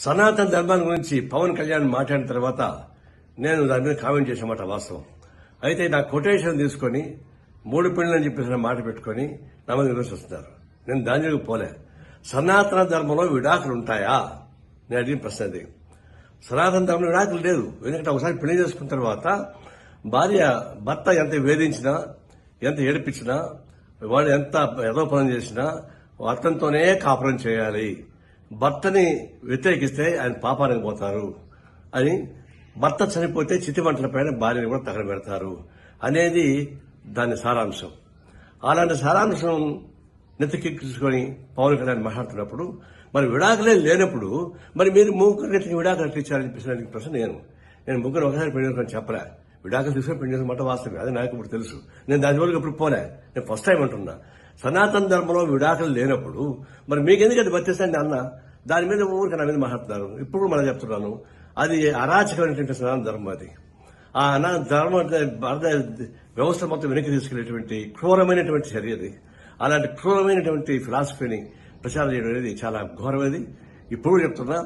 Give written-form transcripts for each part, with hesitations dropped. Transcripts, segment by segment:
సనాతన ధర్మాన్ని గురించి పవన్ కళ్యాణ్ మాట్లాడిన తర్వాత నేను దాని మీద కామెంట్ చేసిన వాస్తవం. అయితే నా కొటేషన్ తీసుకుని 3 పెళ్లి అని చెప్పేసి మాట పెట్టుకుని నా మీద విమర్శిస్తున్నారు. నేను దాని జోలికి పోలే. సనాతన ధర్మంలో విడాకులు ఉంటాయా? నేను అడిగిన ప్రశ్న అది. సనాతన ధర్మంలో విడాకులు లేదు. ఎందుకంటే ఒకసారి పెళ్లి చేసుకున్న తర్వాత భర్త ఎంత వేధించినా, ఎంత ఏడిపించినా, వాడు ఎంత ఏదో పనులు చేసినా అతనితోనే కాపురం చేయాలి. భర్తని వ్యతిరేకిస్తే ఆయన పాపానికి పోతారు అని, భర్త చనిపోతే చితిమంటల పైన భార్యని కూడా తగలబెడతారు అనేది దాని సారాంశం. అలాంటి సారాంశం నెత్తికెక్కించుకొని పవన్ కళ్యాణ్ మాట్లాడుతున్నప్పుడు మరి విడాకులే లేనప్పుడు మరి మీరు ముగ్గురు నెత్తికి విడాకులు ఇచ్చారని చెప్పేసి ప్రశ్న నేను ముగ్గురు ఒకసారి పెళ్లి చేసుకొని చెప్పలే. విడాకులు తీసుకొని పెళ్లి చేసుకున్న మాట వాస్తవమే, అది నాకు ఇప్పుడు తెలుసు. నేను దాని వరకు ఇప్పుడు పోలే. నేను ఫస్ట్ టైం అంటున్నా. సనాతన ధర్మంలో విడాకులు లేనప్పుడు మరి మీకెందుకు అది వర్తిస్తాండి అన్న దాని మీద ఊరికి నా మీద మాట్లాడుతున్నారు. ఇప్పుడు మనం చెప్తున్నాను, అది అరాచకమైనటువంటి సనాతన ధర్మం. అది ఆ ధర్మ వ్యవస్థ మొత్తం వెనక్కి తీసుకెళ్లేటువంటి క్రూరమైనటువంటి చర్య అది. అలాంటి క్రూరమైనటువంటి ఫిలాసఫీని ప్రచారం చేయడం అనేది చాలా ఘోరమైనది. ఇప్పుడు చెప్తున్నా,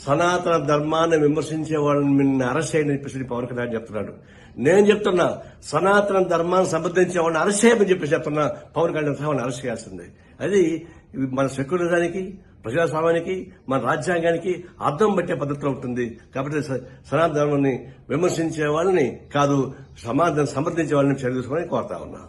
సనాతన ధర్మాన్ని విమర్శించే వాళ్ళని నిన్న అరెస్ట్ చేయని చెప్పేసి పవన్ కళ్యాణ్ చెప్తున్నాడు. నేను చెప్తున్నా, సనాతన ధర్మాన్ని సమర్థించే వాళ్ళని అరెస్ట్ చేయమని చెప్పేసి చెప్తున్నా. పవన్ కళ్యాణ్ వాళ్ళని అరెస్ట్ చేయాల్సిందే. అది మన సెక్యులరిజానికి, ప్రజాస్వామ్యానికి, మన రాజ్యాంగానికి అర్థం పట్టే పద్ధతిలో ఉంటుంది. కాబట్టి సనాతన ధర్మాన్ని విమర్శించే వాళ్ళని కాదు, సమాజం సమర్థించే వాళ్ళని చర్య తీసుకోవాలని కోరుతా ఉన్నా.